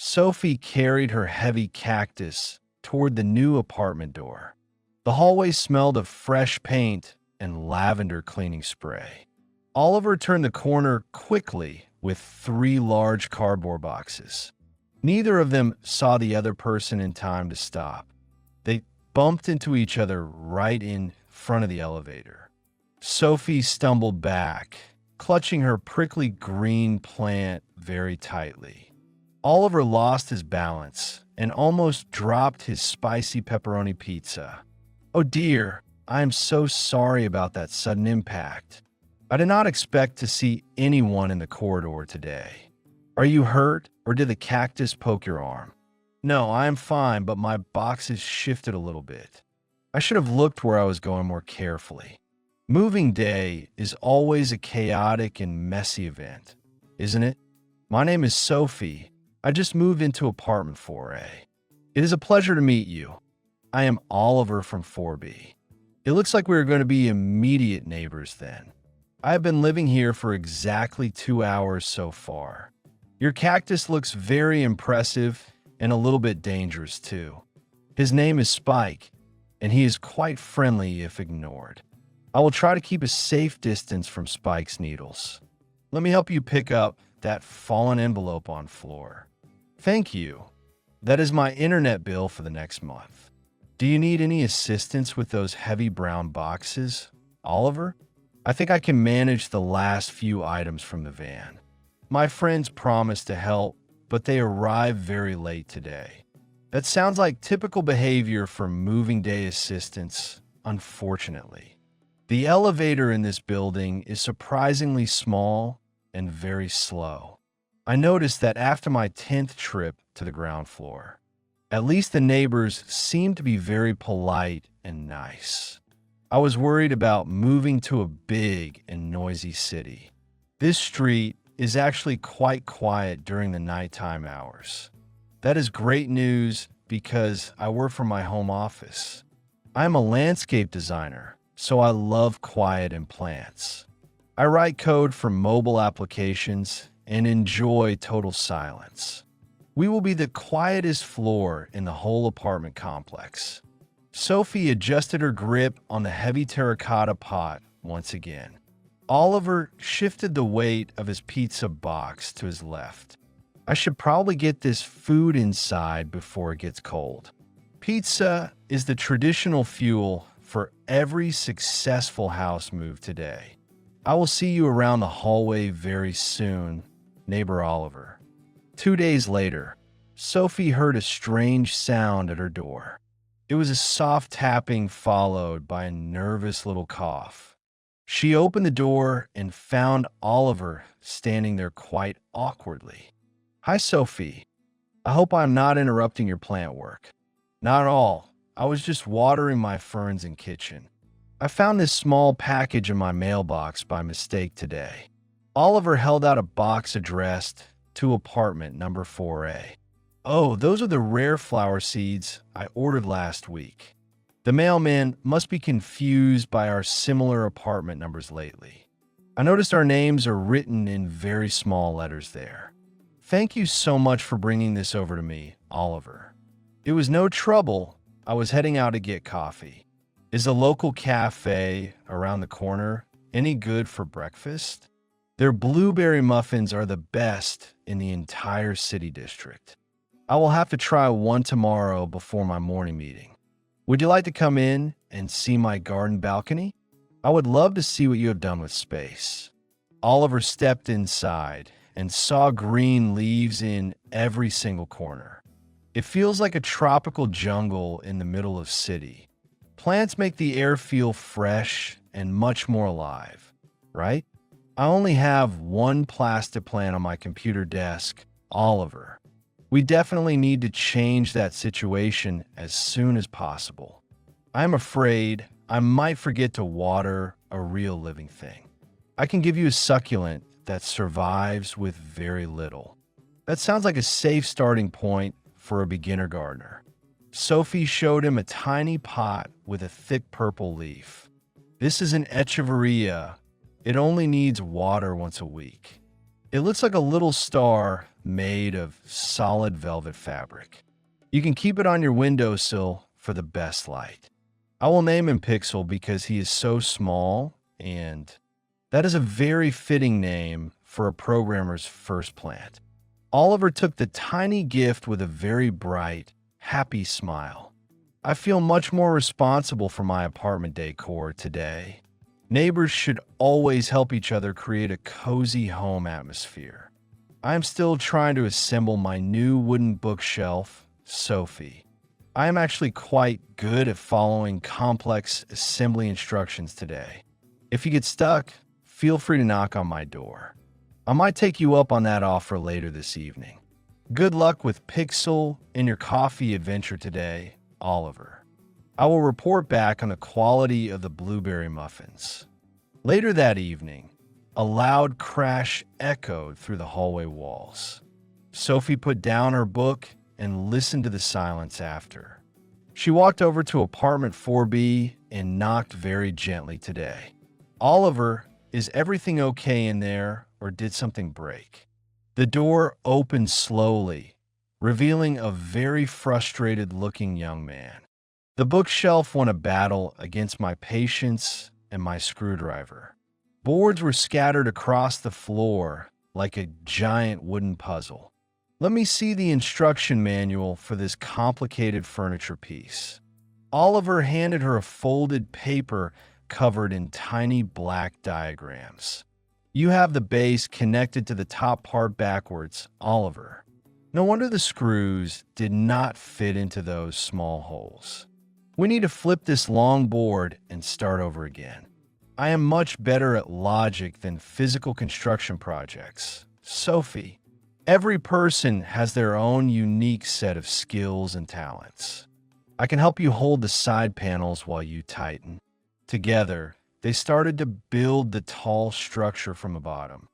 Sophie carried her heavy cactus toward the new apartment door. The hallway smelled of fresh paint and lavender cleaning spray. Oliver turned the corner quickly with three large cardboard boxes. Neither of them saw the other person in time to stop. They bumped into each other right in front of the elevator. Sophie stumbled back, clutching her prickly green plant very tightly. Oliver lost his balance and almost dropped his spicy pepperoni pizza. Oh dear, I am so sorry about that sudden impact. I did not expect to see anyone in the corridor today. Are you hurt, or did the cactus poke your arm? No, I am fine, but my boxes shifted a little bit. I should have looked where I was going more carefully. Moving day is always a chaotic and messy event, isn't it? My name is Sophie. I just moved into apartment 4A. It is a pleasure to meet you. I am Oliver from 4B. It looks like we are going to be immediate neighbors then. I have been living here for exactly 2 hours so far. Your cactus looks very impressive and a little bit dangerous too. His name is Spike, and he is quite friendly if ignored. I will try to keep a safe distance from Spike's needles. Let me help you pick up that fallen envelope on floor. Thank you. That is my internet bill for the next month. Do you need any assistance with those heavy brown boxes, Oliver? I think I can manage the last few items from the van. My friends promised to help, but they arrived very late today. That sounds like typical behavior for moving day assistants, unfortunately. The elevator in this building is surprisingly small and very slow. I noticed that after my 10th trip to the ground floor. At least the neighbors seem to be very polite and nice. I was worried about moving to a big and noisy city. This street is actually quite quiet during the nighttime hours. That is great news because I work from my home office. I am a landscape designer, so I love quiet and plants. I write code for mobile applications and enjoy total silence. We will be the quietest floor in the whole apartment complex. Sophie adjusted her grip on the heavy terracotta pot once again. Oliver shifted the weight of his pizza box to his left. I should probably get this food inside before it gets cold. Pizza is the traditional fuel for every successful house move today. I will see you around the hallway very soon, neighbor Oliver. 2 days later, Sophie heard a strange sound at her door. It was a soft tapping followed by a nervous little cough. She opened the door and found Oliver standing there quite awkwardly. Hi, Sophie. I hope I'm not interrupting your plant work. Not at all. I was just watering my ferns and kitchen. I found this small package in my mailbox by mistake today. Oliver held out a box addressed to apartment number 4A. Oh, those are the rare flower seeds I ordered last week. The mailman must be confused by our similar apartment numbers lately. I noticed our names are written in very small letters there. Thank you so much for bringing this over to me, Oliver. It was no trouble. I was heading out to get coffee. Is the local cafe around the corner any good for breakfast? Their blueberry muffins are the best in the entire city district. I will have to try one tomorrow before my morning meeting. Would you like to come in and see my garden balcony? I would love to see what you have done with space. Oliver stepped inside and saw green leaves in every single corner. It feels like a tropical jungle in the middle of city. Plants make the air feel fresh and much more alive, right? I only have one plastic plant on my computer desk, Oliver. We definitely need to change that situation as soon as possible. I'm afraid I might forget to water a real living thing. I can give you a succulent that survives with very little. That sounds like a safe starting point for a beginner gardener. Sophie showed him a tiny pot with a thick purple leaf. This is an echeveria. It only needs water once a week. It looks like a little star made of solid velvet fabric. You can keep it on your windowsill for the best light. I will name him Pixel because he is so small, and that is a very fitting name for a programmer's first plant. Oliver took the tiny gift with a very bright, happy smile. I feel much more responsible for my apartment decor today. Neighbors should always help each other create a cozy home atmosphere. I am still trying to assemble my new wooden bookshelf, Sophie. I am actually quite good at following complex assembly instructions today. If you get stuck, feel free to knock on my door. I might take you up on that offer later this evening. Good luck with Pixel in your coffee adventure today, Oliver. I will report back on the quality of the blueberry muffins. Later that evening, a loud crash echoed through the hallway walls. Sophie put down her book and listened to the silence after. She walked over to apartment 4B and knocked very gently today. Oliver, is everything okay in there, or did something break? The door opened slowly, revealing a very frustrated-looking young man. The bookshelf won a battle against my patience and my screwdriver. Boards were scattered across the floor like a giant wooden puzzle. Let me see the instruction manual for this complicated furniture piece. Oliver handed her a folded paper covered in tiny black diagrams. You have the base connected to the top part backwards, Oliver. No wonder the screws did not fit into those small holes. We need to flip this long board and start over again. I am much better at logic than physical construction projects. Sophie, every person has their own unique set of skills and talents. I can help you hold the side panels while you tighten. Together, they started to build the tall structure from the bottom.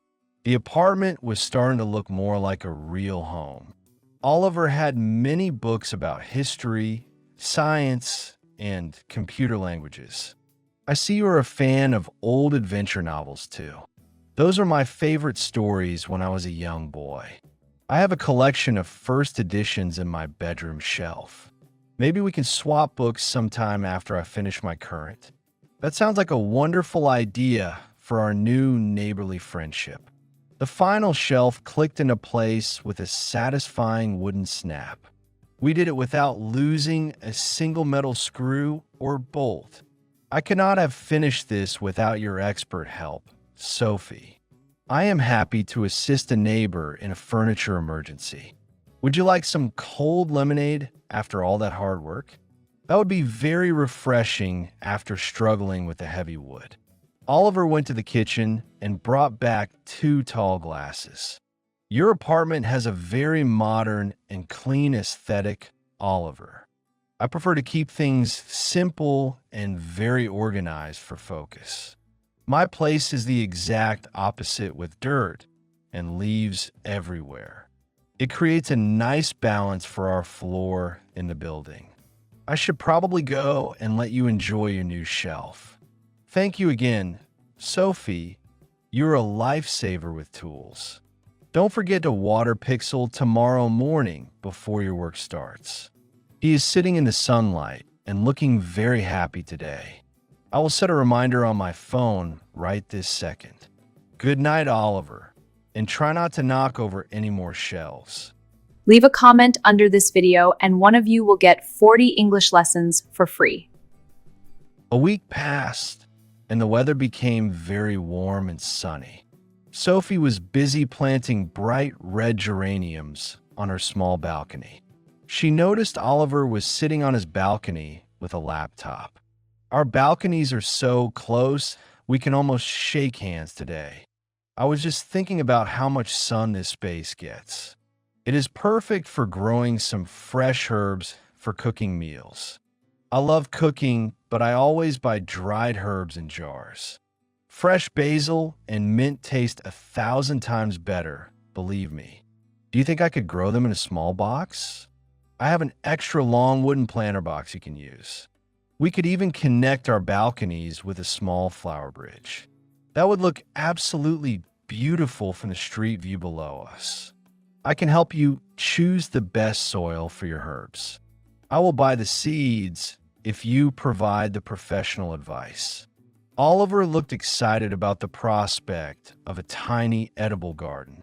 The apartment was starting to look more like a real home. Oliver had many books about history, science, and computer languages. I see you are a fan of old adventure novels too. Those are my favorite stories when I was a young boy. I have a collection of first editions in my bedroom shelf. Maybe we can swap books sometime after I finish my current. That sounds like a wonderful idea for our new neighborly friendship. The final shelf clicked into place with a satisfying wooden snap. We did it without losing a single metal screw or bolt. I could not have finished this without your expert help, Sophie. I am happy to assist a neighbor in a furniture emergency. Would you like some cold lemonade after all that hard work? That would be very refreshing after struggling with the heavy wood. Oliver went to the kitchen and brought back 2 tall glasses. Your apartment has a very modern and clean aesthetic, Oliver. I prefer to keep things simple and very organized for focus. My place is the exact opposite with dirt and leaves everywhere. It creates a nice balance for our floor in the building. I should probably go and let you enjoy your new shelf. Thank you again, Sophie. You're a lifesaver with tools. Don't forget to water Pixel tomorrow morning before your work starts. He is sitting in the sunlight and looking very happy today. I will set a reminder on my phone right this second. Good night, Oliver, and try not to knock over any more shelves. Leave a comment under this video and one of you will get 40 English lessons for free. A week passed, and the weather became very warm and sunny. Sophie was busy planting bright red geraniums on her small balcony. She noticed Oliver was sitting on his balcony with a laptop. Our balconies are so close, we can almost shake hands today. I was just thinking about how much sun this space gets. It is perfect for growing some fresh herbs for cooking meals. I love cooking, but I always buy dried herbs in jars. Fresh basil and mint taste 1,000 times better, believe me. Do you think I could grow them in a small box? I have an extra long wooden planter box you can use. We could even connect our balconies with a small flower bridge. That would look absolutely beautiful from the street view below us. I can help you choose the best soil for your herbs. I will buy the seeds if you provide the professional advice. Oliver looked excited about the prospect of a tiny edible garden.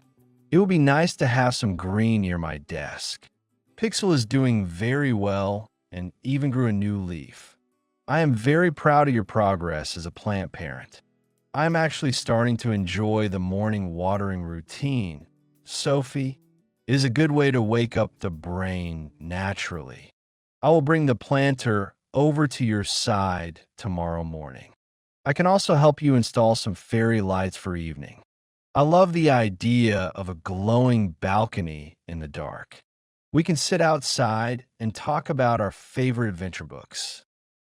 It would be nice to have some green near my desk. Pixel is doing very well and even grew a new leaf. I am very proud of your progress as a plant parent. I'm actually starting to enjoy the morning watering routine. Sophie, it is a good way to wake up the brain naturally. I will bring the planter over to your side tomorrow morning. I can also help you install some fairy lights for evening. I love the idea of a glowing balcony in the dark. We can sit outside and talk about our favorite adventure books.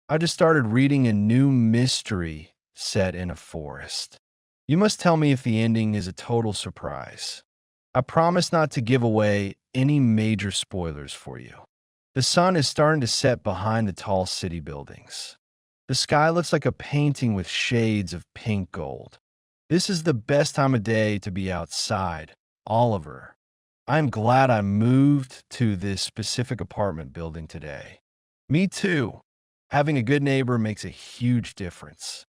I just started reading a new mystery set in a forest. You must tell me if the ending is a total surprise. I promise not to give away any major spoilers for you. The sun is starting to set behind the tall city buildings. The sky looks like a painting with shades of pink gold. This is the best time of day to be outside, Oliver. I'm glad I moved to this specific apartment building today. Me too. Having a good neighbor makes a huge difference.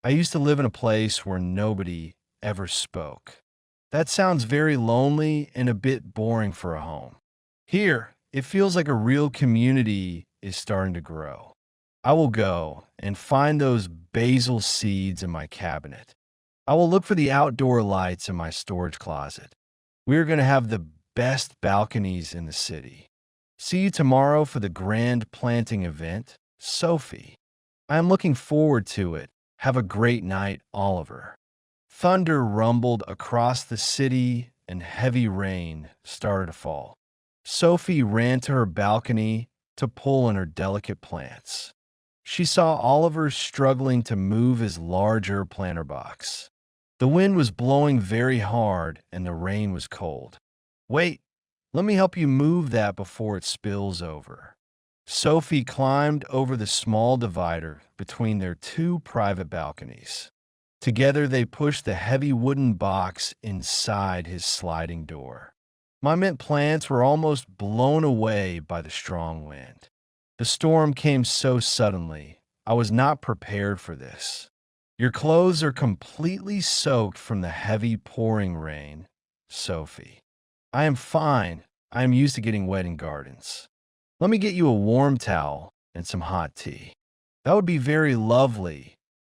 I used to live in a place where nobody ever spoke. That sounds very lonely and a bit boring for a home. Here, it feels like a real community is starting to grow. I will go and find those basil seeds in my cabinet. I will look for the outdoor lights in my storage closet. We are going to have the best balconies in the city. See you tomorrow for the grand planting event, Sophie. I am looking forward to it. Have a great night, Oliver. Thunder rumbled across the city and heavy rain started to fall. Sophie ran to her balcony to pull in her delicate plants. She saw Oliver struggling to move his larger planter box. The wind was blowing very hard and the rain was cold. Wait, let me help you move that before it spills over. Sophie climbed over the small divider between their two private balconies. Together they pushed the heavy wooden box inside his sliding door. My mint plants were almost blown away by the strong wind. The storm came so suddenly, I was not prepared for this. Your clothes are completely soaked from the heavy pouring rain, Sophie. I am fine. I am used to getting wet in gardens. Let me get you a warm towel and some hot tea. That would be very lovely.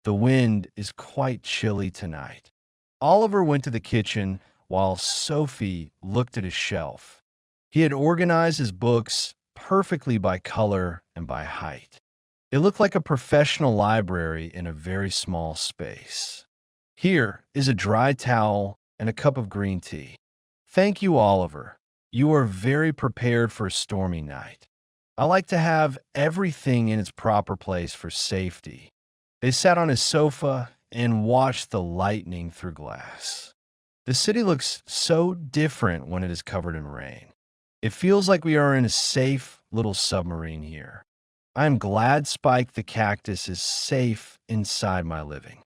The wind is quite chilly tonight. Oliver went to the kitchen while Sophie looked at his shelf. He had organized his books perfectly by color and by height. It looked like a professional library in a very small space. Here is a dry towel and a cup of green tea. Thank you, Oliver. You are very prepared for a stormy night. I like to have everything in its proper place for safety. They sat on his sofa and watched the lightning through glass. The city looks so different when it is covered in rain. It feels like we are in a safe little submarine here. I am glad Spike the cactus is safe inside my living.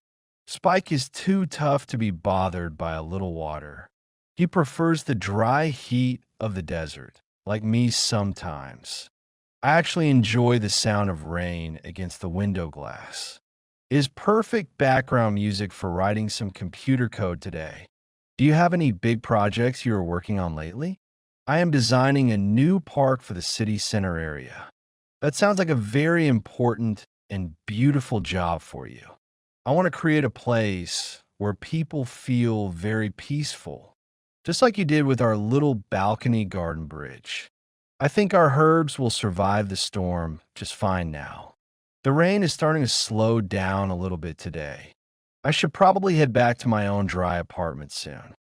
Spike is too tough to be bothered by a little water. He prefers the dry heat of the desert, like me sometimes. I actually enjoy the sound of rain against the window glass. It is perfect background music for writing some computer code today. Do you have any big projects you are working on lately? I am designing a new park for the city center area. That sounds like a very important and beautiful job for you. I want to create a place where people feel very peaceful, just like you did with our little balcony garden bridge. I think our herbs will survive the storm just fine now. The rain is starting to slow down a little bit today. I should probably head back to my own dry apartment soon.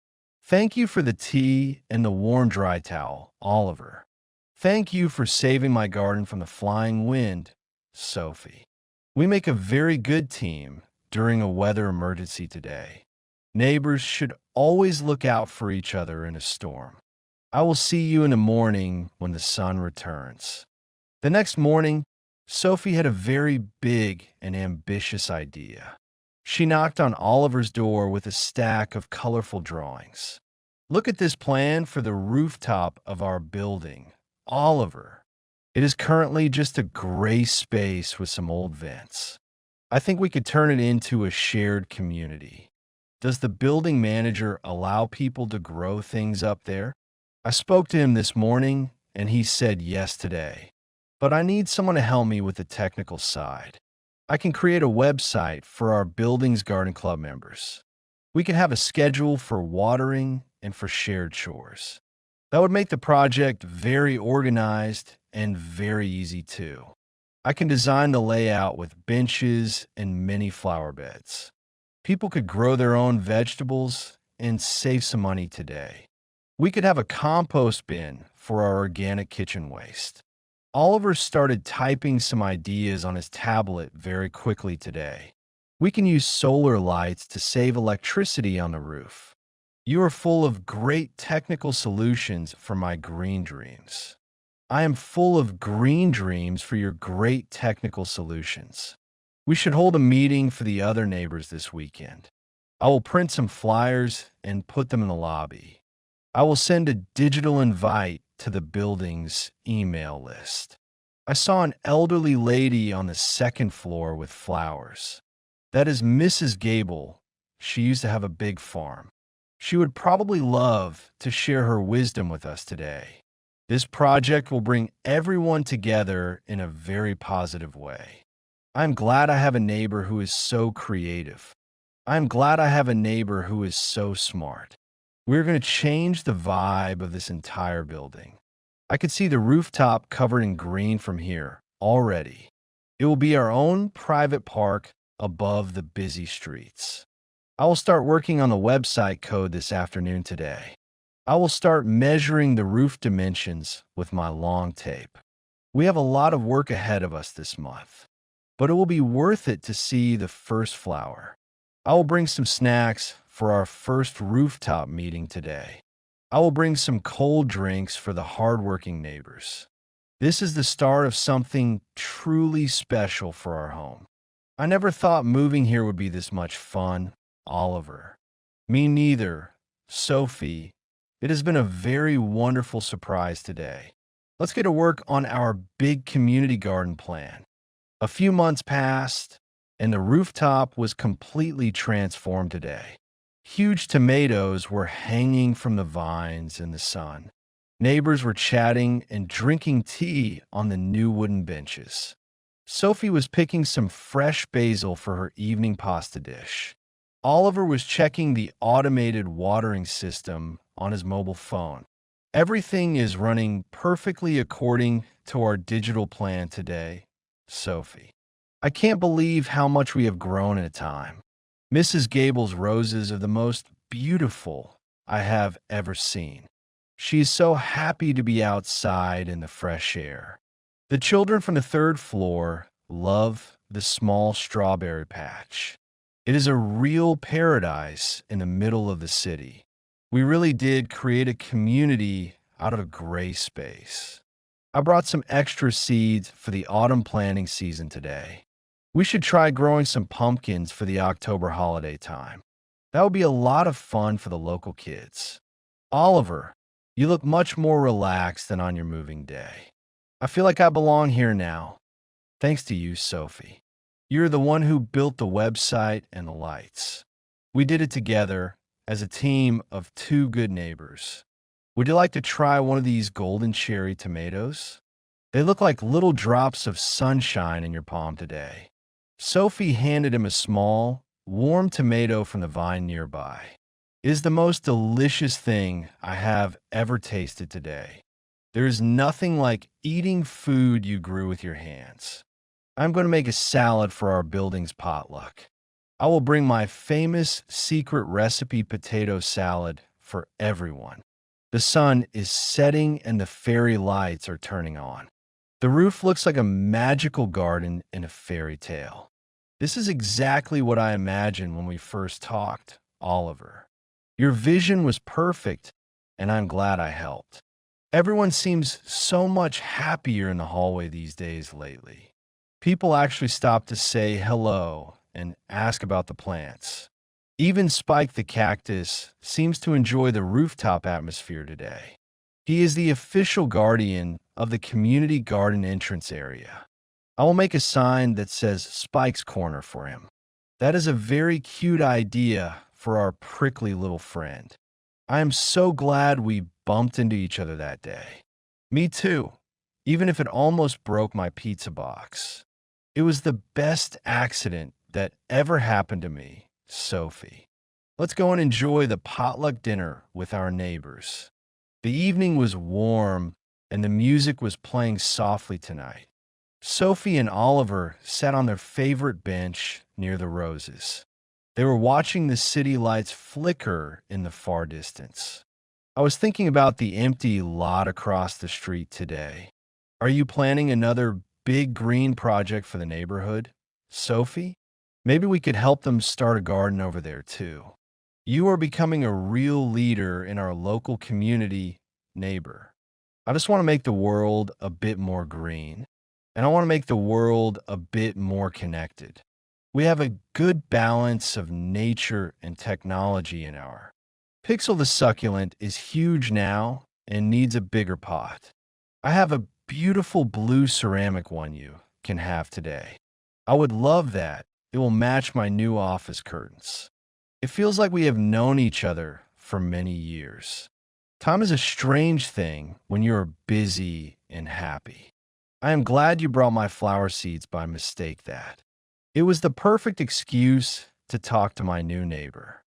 Thank you for the tea and the warm dry towel, Oliver. Thank you for saving my garden from the flying wind, Sophie. We make a very good team during a weather emergency today. Neighbors should always look out for each other in a storm. I will see you in the morning when the sun returns. The next morning, Sophie had a very big and ambitious idea. She knocked on Oliver's door with a stack of colorful drawings. Look at this plan for the rooftop of our building, Oliver. It is currently just a gray space with some old vents. I think we could turn it into a shared community. Does the building manager allow people to grow things up there? I spoke to him this morning and he said yes today. But I need someone to help me with the technical side. I can create a website for our building's garden club members. We can have a schedule for watering and for shared chores. That would make the project very organized and very easy too. I can design the layout with benches and mini flower beds. People could grow their own vegetables and save some money today. We could have a compost bin for our organic kitchen waste. Oliver started typing some ideas on his tablet very quickly today. We can use solar lights to save electricity on the roof. You are full of great technical solutions for my green dreams. I am full of green dreams for your great technical solutions. We should hold a meeting for the other neighbors this weekend. I will print some flyers and put them in the lobby. I will send a digital invite to the building's email list. I saw an elderly lady on the second floor with flowers. That is Mrs. Gable. She used to have a big farm. She would probably love to share her wisdom with us today. This project will bring everyone together in a very positive way. I'm glad I have a neighbor who is so creative. I'm glad I have a neighbor who is so smart. We're going to change the vibe of this entire building. I could see the rooftop covered in green from here already. It will be our own private park above the busy streets. I will start working on the website code this afternoon today. I will start measuring the roof dimensions with my long tape. We have a lot of work ahead of us this month, but it will be worth it to see the first flower. I will bring some snacks for our first rooftop meeting today. I will bring some cold drinks for the hardworking neighbors. This is the start of something truly special for our home. I never thought moving here would be this much fun, Oliver. Me neither, Sophie. It has been a very wonderful surprise today. Let's get to work on our big community garden plan. A few months passed, and the rooftop was completely transformed today. Huge tomatoes were hanging from the vines in the sun. Neighbors were chatting and drinking tea on the new wooden benches. Sophie was picking some fresh basil for her evening pasta dish. Oliver was checking the automated watering system on his mobile phone. Everything is running perfectly according to our digital plan today, Sophie. I can't believe how much we have grown in a time. Mrs. Gable's roses are the most beautiful I have ever seen. She is so happy to be outside in the fresh air. The children from the third floor love the small strawberry patch. It is a real paradise in the middle of the city. We really did create a community out of a gray space. I brought some extra seeds for the autumn planting season today. We should try growing some pumpkins for the October holiday time. That would be a lot of fun for the local kids. Oliver, you look much more relaxed than on your moving day. I feel like I belong here now. Thanks to you, Sophie. You're the one who built the website and the lights. We did it together as a team of two good neighbors. Would you like to try one of these golden cherry tomatoes? They look like little drops of sunshine in your palm today. Sophie handed him a small, warm tomato from the vine nearby. It is the most delicious thing I have ever tasted today. There is nothing like eating food you grew with your hands. I'm going to make a salad for our building's potluck. I will bring my famous secret recipe potato salad for everyone. The sun is setting and the fairy lights are turning on. The roof looks like a magical garden in a fairy tale. This is exactly what I imagined when we first talked, Oliver. Your vision was perfect, and I'm glad I helped. Everyone seems so much happier in the hallway these days lately. People actually stop to say hello and ask about the plants. Even Spike the cactus seems to enjoy the rooftop atmosphere today. He is the official guardian of the community garden entrance area. I will make a sign that says Spike's Corner for him. That is a very cute idea for our prickly little friend. I am so glad we bumped into each other that day. Me too, even if it almost broke my pizza box. It was the best accident that ever happened to me, Sophie. Let's go and enjoy the potluck dinner with our neighbors. The evening was warm and the music was playing softly tonight. Sophie and Oliver sat on their favorite bench near the roses. They were watching the city lights flicker in the far distance. I was thinking about the empty lot across the street today. Are you planning another big green project for the neighborhood, Sophie? Maybe we could help them start a garden over there too. You are becoming a real leader in our local community, neighbor. I just want to make the world a bit more green, and I want to make the world a bit more connected. We have a good balance of nature and technology in our. Pixel the succulent is huge now and needs a bigger pot. I have a beautiful blue ceramic one you can have today. I would love that. It will match my new office curtains. It feels like we have known each other for many years. Time is a strange thing when you're busy and happy. I am glad you brought my flower seeds by mistake that. It was the perfect excuse to talk to my new neighbor.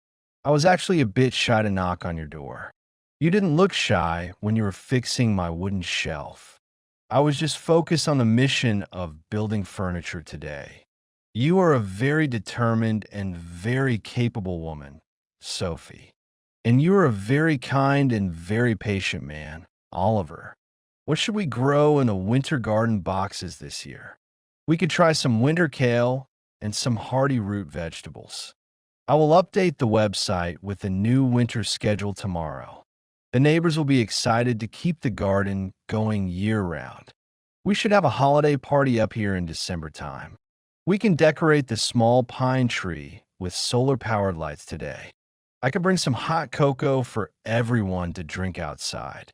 I was actually a bit shy to knock on your door. You didn't look shy when you were fixing my wooden shelf. I was just focused on the mission of building furniture today. You are a very determined and very capable woman, Sophie. And you are a very kind and very patient man, Oliver. What should we grow in the winter garden boxes this year? We could try some winter kale and some hardy root vegetables. I will update the website with the new winter schedule tomorrow. The neighbors will be excited to keep the garden going year-round. We should have a holiday party up here in December time. We can decorate the small pine tree with solar-powered lights today. I could bring some hot cocoa for everyone to drink outside.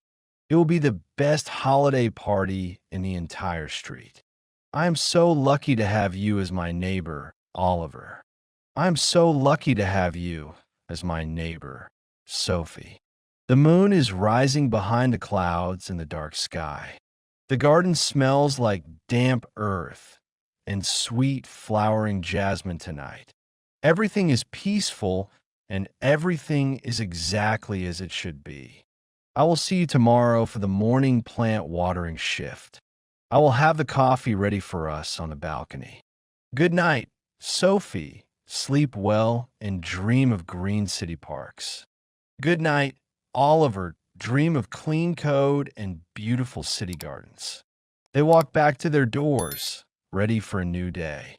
It will be the best holiday party in the entire street. I am so lucky to have you as my neighbor, Oliver. I am so lucky to have you as my neighbor, Sophie. The moon is rising behind the clouds in the dark sky. The garden smells like damp earth and sweet flowering jasmine tonight. Everything is peaceful and everything is exactly as it should be. I will see you tomorrow for the morning plant watering shift. I will have the coffee ready for us on the balcony. Good night, Sophie. Sleep well and dream of green city parks. Good night, Oliver. Dream of clean code and beautiful city gardens. They walk back to their doors, ready for a new day.